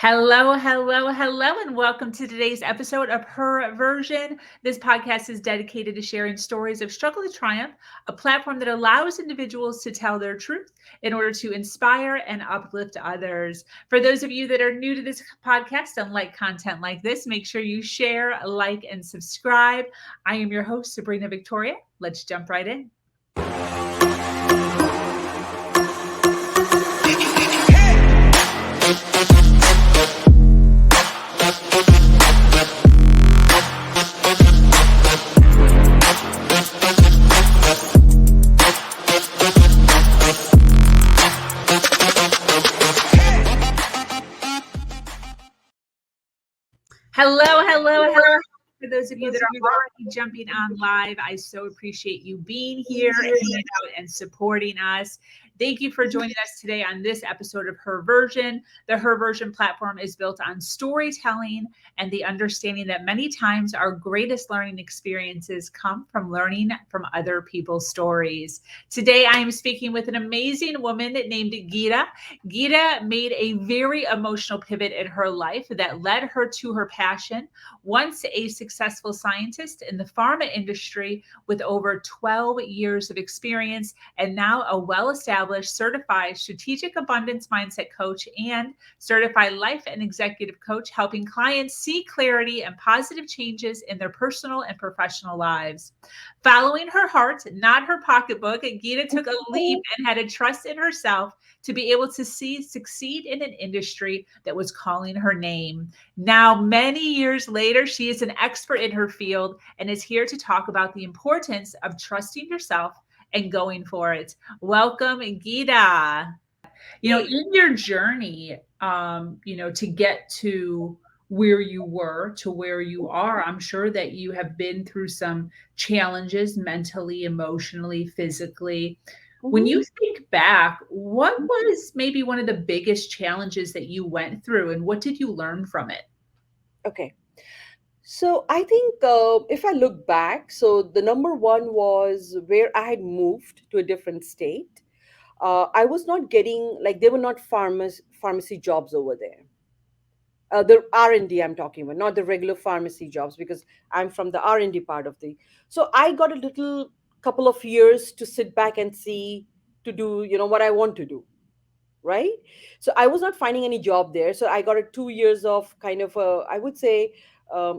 Hello, hello, hello, and welcome to today's episode of Her Version. This podcast is dedicated to sharing stories of struggle to triumph, a platform that allows individuals to tell their truth in order to inspire and uplift others. For those of you that are new to this podcast and like content like this, make sure you share, like, and subscribe. I am your host, Sabrina Victoria. Let's jump right in. Hello. For those of you that are already jumping on live, I so appreciate you being here, hanging out, and supporting us. Thank you for joining us today on this episode of Her Version. The Her Version platform is built on storytelling and the understanding that many times our greatest learning experiences come from learning from other people's stories. Today, I am speaking with an amazing woman named Geeta. Geeta made a very emotional pivot in her life that led her to her passion. Once a successful scientist in the pharma industry with over 12 years of experience, and now a well-established certified strategic abundance mindset coach and certified life and executive coach, helping clients see clarity and positive changes in their personal and professional lives. Following her heart, not her pocketbook, Geeta took a leap and had a trust in herself to be able to succeed in an industry that was calling her name. Now, many years later, she is an expert in her field and is here to talk about the importance of trusting yourself and going for it. Welcome, Geeta. In your journey, to get to where you were to where you are, I'm sure that you have been through some challenges mentally, emotionally, physically. When you think back, what was maybe one of the biggest challenges that you went through, and what did you learn from it? Okay. So I think if I look back, so the number one was where I had moved to a different state. I was not getting, like, there were not pharmacy jobs over there. The R&D I'm talking about, not the regular pharmacy jobs, because I'm from the R&D part of the. So I got a little couple of years to sit back and see, to do, what I want to do, right? So I was not finding any job there. So I got a 2 years of kind of I would say,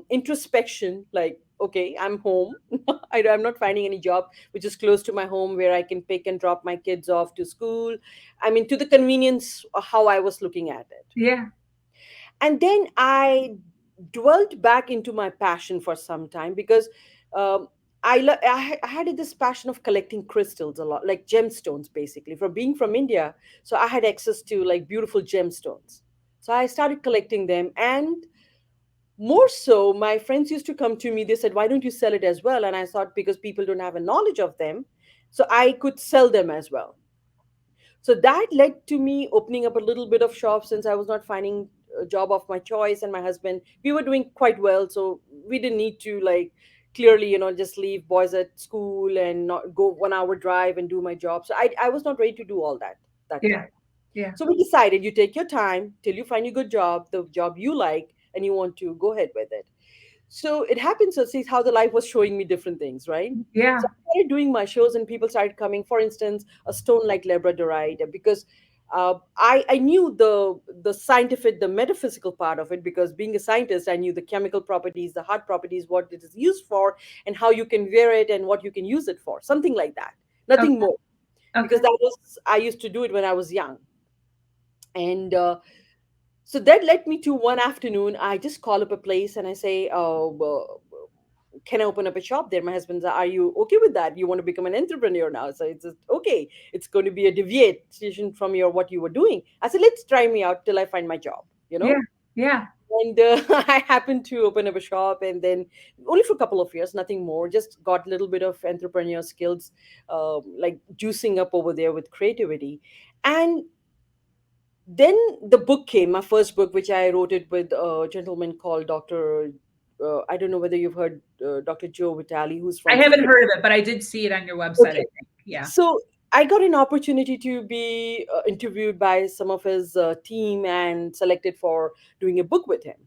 introspection. Like, okay, I'm home. I'm not finding any job which is close to my home where I can pick and drop my kids off to school. I mean, to the convenience of how I was looking at it. Yeah. And then I dwelt back into my passion for some time because um, I had this passion of collecting crystals a lot, like gemstones, basically, from being from India. So I had access to like beautiful gemstones. So I started collecting them. And more so, my friends used to come to me. They said, "Why don't you sell it as well?" And I thought, because people don't have a knowledge of them, so I could sell them as well. So that led to me opening up a little bit of shop, since I was not finding a job of my choice. And my husband, we were doing quite well, so we didn't need to, like, clearly, just leave boys at school and not go 1 hour drive and do my job. So I was not ready to do all that Yeah. time. Yeah. So we decided, you take your time till you find a good job, the job you like, and you want to go ahead with it. So it happens to see how the life was showing me different things, right? So Yeah. I started doing my shows, and people started coming. For instance, a stone like labradorite, because I knew the scientific, the metaphysical part of it, because being a scientist, I knew the chemical properties, the heart properties, what it is used for, and how you can wear it, and what you can use it for, something like that. Nothing Okay. more, because Okay. that was, I used to do it when I was young. And so that led me to one afternoon. I just call up a place and I say, "Oh, well, can I open up a shop there?" My husband's, "Are you okay with that? You want to become an entrepreneur now?" So it's just, okay. It's going to be a deviation from your what you were doing. I said, "Let's try me out till I find my job." Yeah. Yeah. And I happened to open up a shop, and then only for a couple of years, nothing more. Just got a little bit of entrepreneur skills, like juicing up over there with creativity. And then the book came, my first book, which I wrote it with a gentleman called Dr. I don't know whether you've heard Dr. Joe Vitale, who's I from haven't Sweden. heard of it, but I did see it on your website, I Okay. think. Yeah. So I got an opportunity to be interviewed by some of his team and selected for doing a book with him.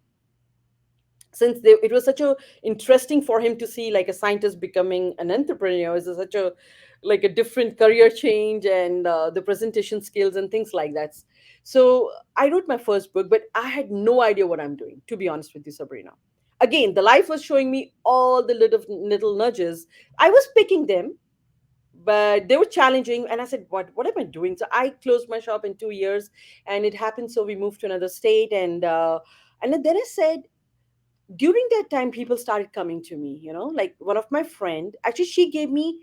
Since it was such a interesting for him to see like a scientist becoming an entrepreneur is such a like a different career change and the presentation skills and things like that. So I wrote my first book, but I had no idea what I'm doing, to be honest with you, Sabrina. Again, the life was showing me all the little nudges. I was picking them, but they were challenging, and I said, what am I doing? So I closed my shop in 2 years, and it happened so we moved to another state. And then I said, during that time people started coming to me, like one of my friend, actually she gave me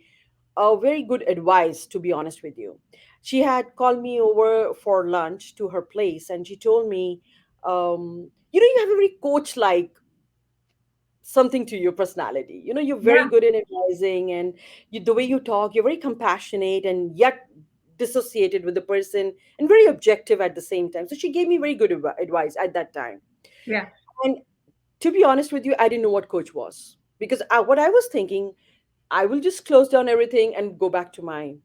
a very good advice, to be honest with you. She had called me over for lunch to her place, and she told me, you have a very coach like something to your personality. You're very Yeah. good in advising, and the way you talk, you're very compassionate and yet dissociated with the person and very objective at the same time. So she gave me very good advice at that time. Yeah. And to be honest with you, I didn't know what coach was, because what I was thinking, I will just close down everything and go back to my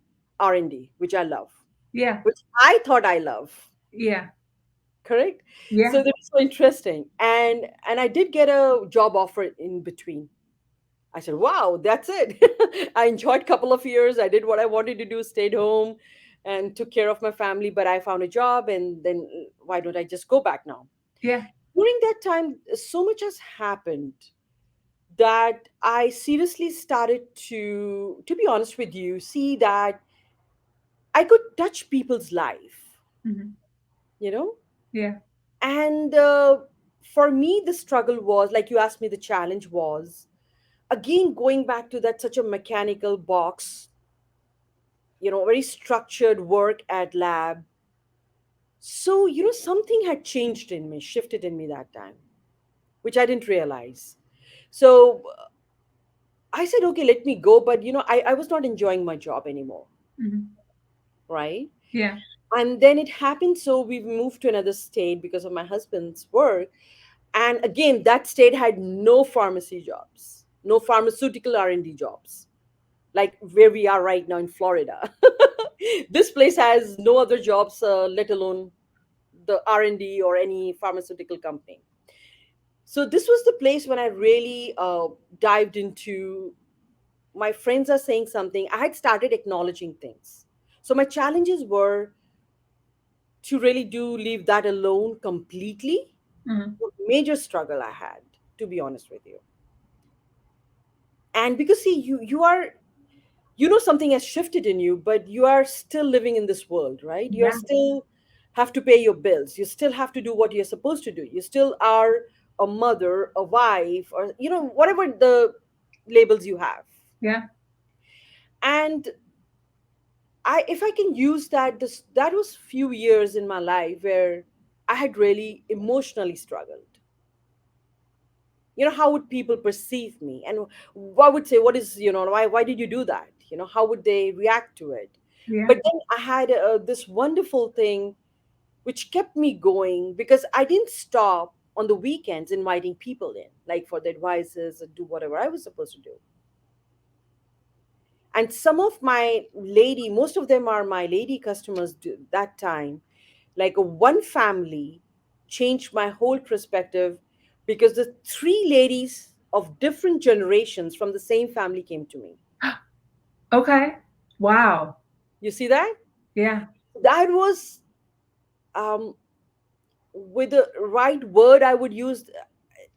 R&D, which I love, Yeah. which I thought I love. Yeah. Correct. So Yeah. that was so interesting, and I did get a job offer in between. I said, wow, that's it. I enjoyed a couple of years. I did what I wanted to do, stayed home and took care of my family, but I found a job, and then why don't I just go back now? Yeah. During that time, so much has happened that I seriously started to be honest with you, see that I could touch people's life, Mhm. you know? Yeah. And for me, the struggle was, like you asked me, the challenge was, again, going back to that such a mechanical box, very structured work at lab. So, something had changed in me, shifted in me that time, which I didn't realize. So I said, okay, let me go. But, I was not enjoying my job anymore, Mhm. right? Yeah. And then it happened. So we moved to another state because of my husband's work. And again, that state had no pharmacy jobs, no pharmaceutical R&D jobs, like where we are right now in Florida. This place has no other jobs, let alone the R&D or any pharmaceutical company. So this was the place when I really dived into, my friends are saying something, I had started acknowledging things. So my challenges were to really do leave that alone completely. Mhm. Major struggle I had, to be honest with you. And because see, something has shifted in you, but you are still living in this world, right? You are Yeah. still have to pay your bills, you still have to do what you're supposed to do, you still are a mother, a wife, or whatever the labels you have. Yeah. And I, if I can use that, that was few years in my life where I had really emotionally struggled. How would people perceive me, and what would say, what is, why did you do that, how would they react to it? Yeah. But then I had this wonderful thing which kept me going, because I didn't stop on the weekends inviting people in, like for the advices and do whatever I was supposed to do. And some of my lady, most of them are my lady customers, that time, like one family changed my whole perspective, because the three ladies of different generations from the same family came to me. Okay. Wow. You see that? Yeah. That was, um, with the right word I would use,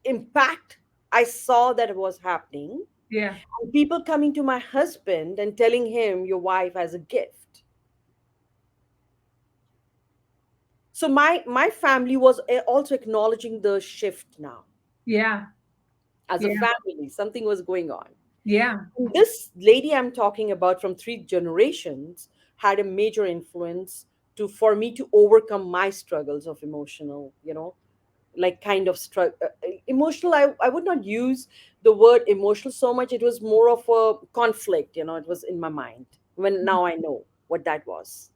impact. I saw that it was happening. Yeah. And people coming to my husband and telling him, your wife has a gift. So my family was also acknowledging the shift now. Yeah. As a Yeah. family, something was going on. Yeah. This lady I'm talking about from three generations had a major influence to for me to overcome my struggles of emotional, like kind of emotional. I would not use the word emotional so much. It was more of a conflict, it was in my mind, when now I know what that was.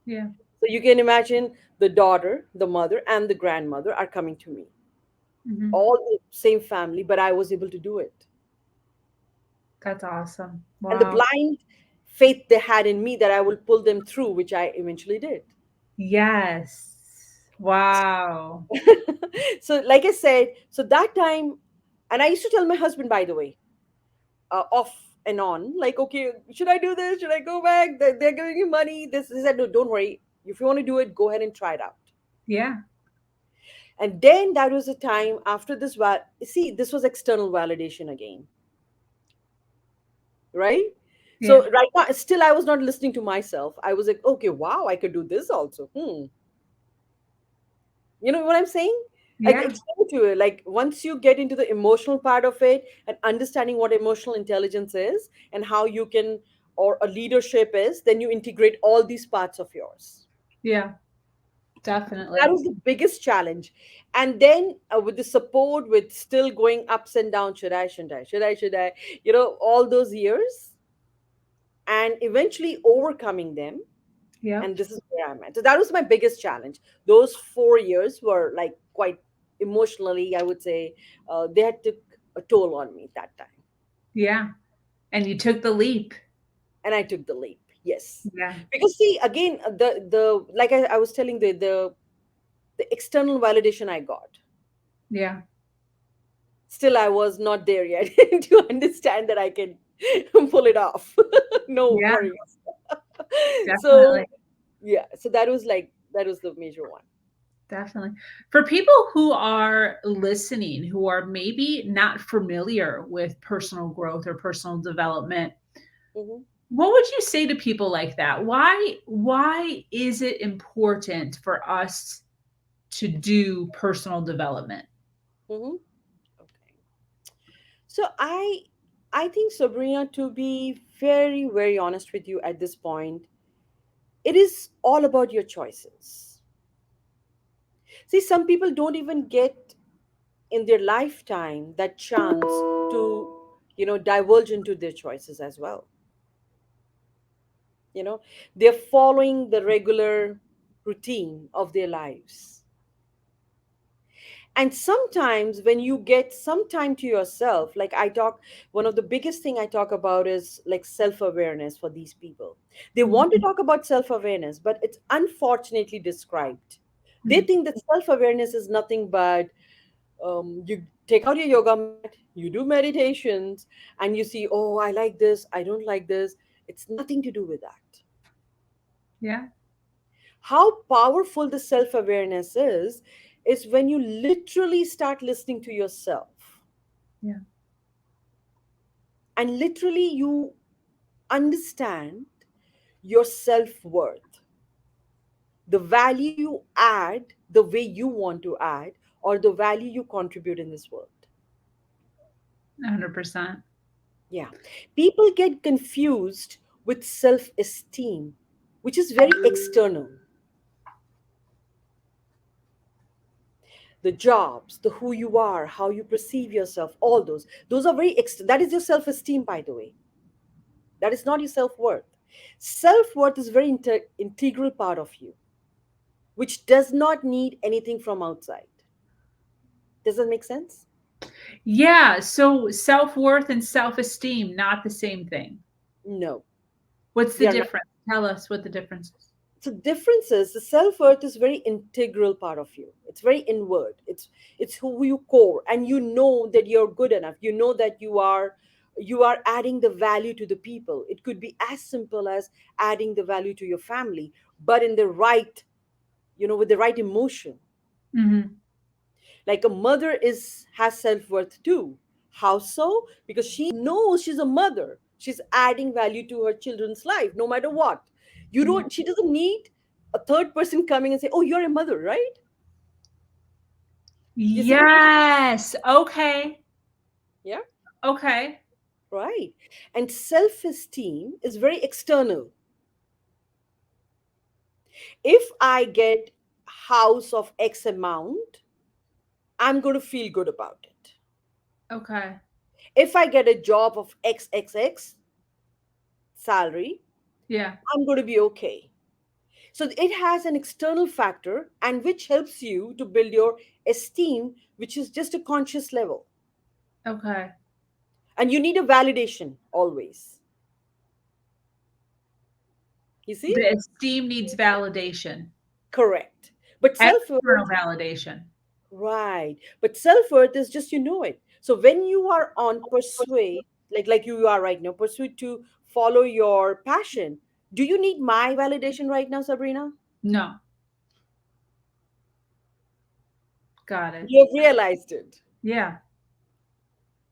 Yeah. So you can imagine, the daughter, the mother, and the grandmother are coming to me, Mhm. all the same family, but I was able to do it. That's awesome. And the Wow. blind faith they had in me that I will pull them through, which I eventually did. Yes. Wow. So, like I said, so that time, and I used to tell my husband, by the way, off and on, like, okay, should I do this? Should I go back? They're giving you money. This, he said, no, don't worry. If you want to do it, go ahead and try it out. Yeah. And then that was the time after this. See, this was external validation again, right? Yeah. So right now, still, I was not listening to myself. I was like, okay, wow, I could do this also. You know what I'm saying? Like, Yeah. explain to you, like, once you get into the emotional part of it and understanding what emotional intelligence is and how you can, or a leadership is, then you integrate all these parts of yours. Yeah. That Definitely. was the biggest challenge. And then with the support, with still going ups and downs, should I, all those years, and eventually overcoming them. Yep. And this is where I'm at. So that was my biggest challenge. Those 4 years were like quite emotionally, I would say, they had took a toll on me that time, Yeah. And you took the leap. and I took the leap. Yes, Yeah. because see, again, the like I was telling, the external validation I got. Yeah. Still, I was not there yet to understand that I can pull it off. No Yeah. worries. So Definitely. yeah, so that was the major one. Definitely. For people who are listening, who are maybe not familiar with personal growth or personal development, Hmm. what would you say to people like that? Why is it important for us to do personal development? Hmm. Okay. So I think, Sabrina, to be very, very honest with you at this point, it is all about your choices. See, some people don't even get in their lifetime that chance to, divulge into their choices as well. You know, they're following the regular routine of their lives. And sometimes when you get some time to yourself, like I talk, one of the biggest thing I talk about is like self-awareness for these people. They want to Mhm, talk about self-awareness, but it's unfortunately described. They mhm. think that self-awareness is nothing but, you take out your yoga mat, you do meditations, and you see, oh, I like this, I don't like this. It's nothing to do with that. Yeah. How powerful the self-awareness is when you literally start listening to yourself, Yeah. and literally you understand your self-worth, the value you add the way you want to add, or the value you contribute in this world. 100%. Yeah, people get confused with self-esteem, which is very external. The jobs, the who you are, how you perceive yourself, all those are very that is your self-esteem, by the way. That is not your self-worth. Self-worth is very integral part of you, which does not need anything from outside. Does that make sense? Yeah, so self-worth and self-esteem, not the same thing. No, What's the they are not. difference? Tell us what the difference is. So difference is the self-worth is very integral part of you. It's very inward. It's who you core, and you know that you're good enough. You know that you are adding the value to the people. It could be as simple as adding the value to your family, but in the right, with the right emotion. Mhm. Like a mother is has self-worth too. How so? Because she knows she's a mother. She's adding value to her children's life no matter what. You Yeah. don't She doesn't need a third person coming and say, oh, you're a mother, right? You see what I'm saying? Yes. Okay. Yeah, Okay. right. And self-esteem is very external. If I get house of X amount, I'm going to feel good about it. Okay. If I get a job of XXX salary, Yeah. I'm going to be okay. So it has an external factor, and which helps you to build your esteem, which is just a conscious level. Okay. And you need a validation always. You see? The esteem needs validation, Correct. But external self-worth, validation. right. But self-worth is just you know it. So when you are on pursuit, like you are right now, pursuit to follow your passion, do you need my validation right now, Sabrina? No, got it. You have realized it. Yeah,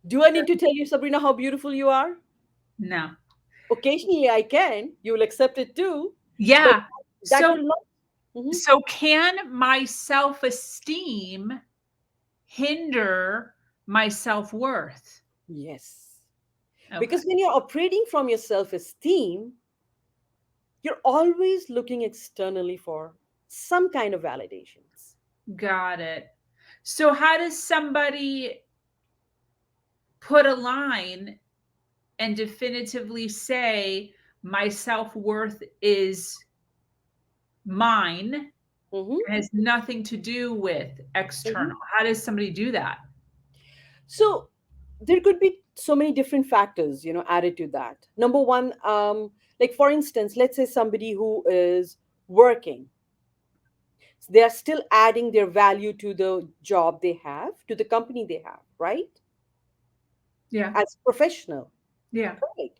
Do I need to tell you, Sabrina, how beautiful you are? no. Occasionally I can. You will accept it too. But Yeah. that So, will not. Mhm. so can my self-esteem hinder my self-worth? Yes. Okay, Because when you're operating from your self esteem, you're always looking externally for some kind of validations. got it. So how does somebody put a line and definitively say my self-worth is mine, Mhm. it has nothing to do with Mhm. external? How does somebody do that? So there could be so many different factors, added to that. Number one, like for instance, let's say somebody who is working, they are still adding their value to the job they have, to the company they have, right? Yeah. As professional. Yeah. Right.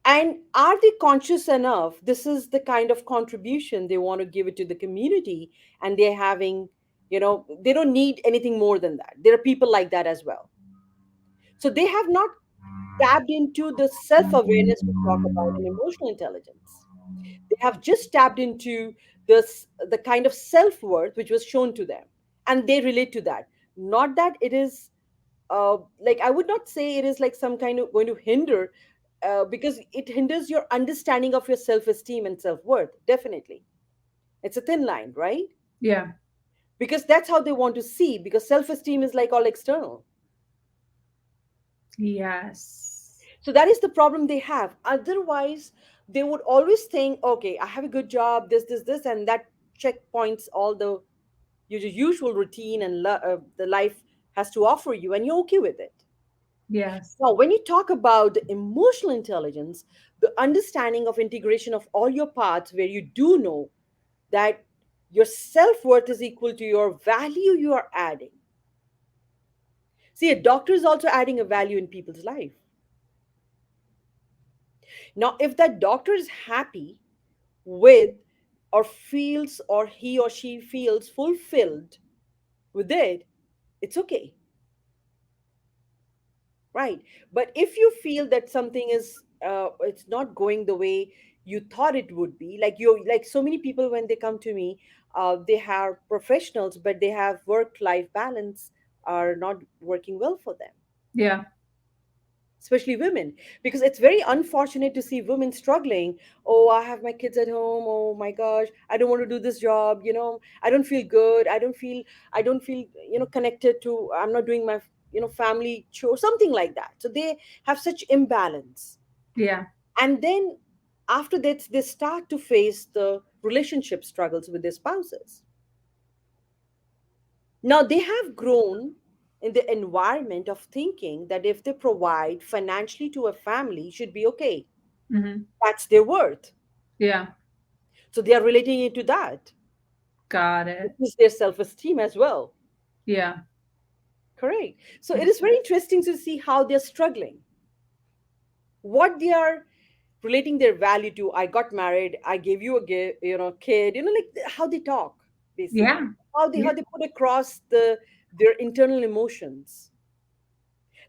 And are they conscious enough? This is the kind of contribution they want to give it to the community, and they're having, they don't need anything more than that. There are people like that as well. So they have not tapped into the self awareness we talk about in emotional intelligence. They have just tapped into the kind of self worth which was shown to them, and they relate to that. Not that it is like I would not say it is like some kind of going to hinder, because it hinders your understanding of your self-esteem and self-worth. Definitely, it's a thin line, right? Yeah. Because that's how they want to see. Because self-esteem is like all external. Yes. So that is the problem they have. Otherwise, they would always think, okay, I have a good job, this, and that checkpoints all the your usual routine and the life has to offer you, and you're okay with it. Yes. Now, when you talk about the emotional intelligence, the understanding of integration of all your parts, where you do know that your self worth is equal to your value you are adding. See, a doctor is also adding a value in people's life. Now, if that doctor is happy with or feels or he or she feels fulfilled with it, it's okay. Right. But if you feel that something is it's not going the way you thought it would be, like you like so many people when they come to me, they have professionals, but they have work-life balance are not working well for them, Yeah. especially women, because it's very unfortunate to see women struggling. Oh, I have my kids at home. Oh my gosh, I don't want to do this job. I don't feel good. I don't feel connected to. I'm not doing my family chore, something like that. So they have such imbalance, Yeah. and then after that they start to face the relationship struggles with their spouses. Now they have grown in the environment of thinking that if they provide financially to a family should be okay. Hmm. That's their worth. Yeah. So they are relating it to that, Got which it. is their self-esteem as well. Yeah. Correct. So it is very interesting to see how they're struggling. What they are relating their value to. I got married, I gave you a kid, like how they talk, basically. Yeah. How they Yeah. how they put across their internal emotions.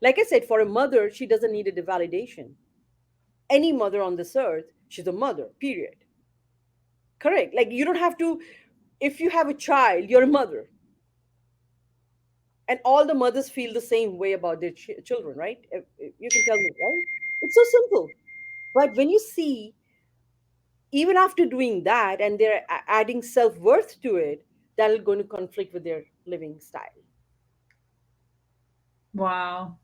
Like I said, for a mother, she doesn't need a validation. Any mother on this earth, she's a mother, period. Correct. Like you don't have to, if you have a child, you're a mother. And all the mothers feel the same way about their children, right? You can tell me, right? It's so simple. But when you see, even after doing that, and they're adding self worth to it, that'll going to conflict with their living style. Wow.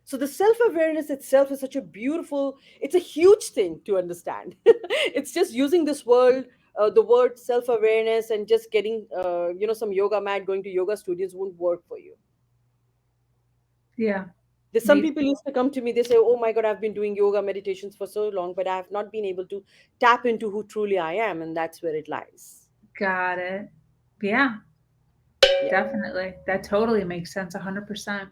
So the self awareness itself is such a beautiful, it's a huge thing to understand. It's just using this word, the word self awareness, and just getting, some yoga mat, going to yoga studios won't work for you. Yeah. There's some people used to come to me, they say, oh my God, I've been doing yoga meditations for so long, but I have not been able to tap into who truly I am. And that's where it lies. Got it. Yeah, Yeah. definitely. That totally makes sense. 100%.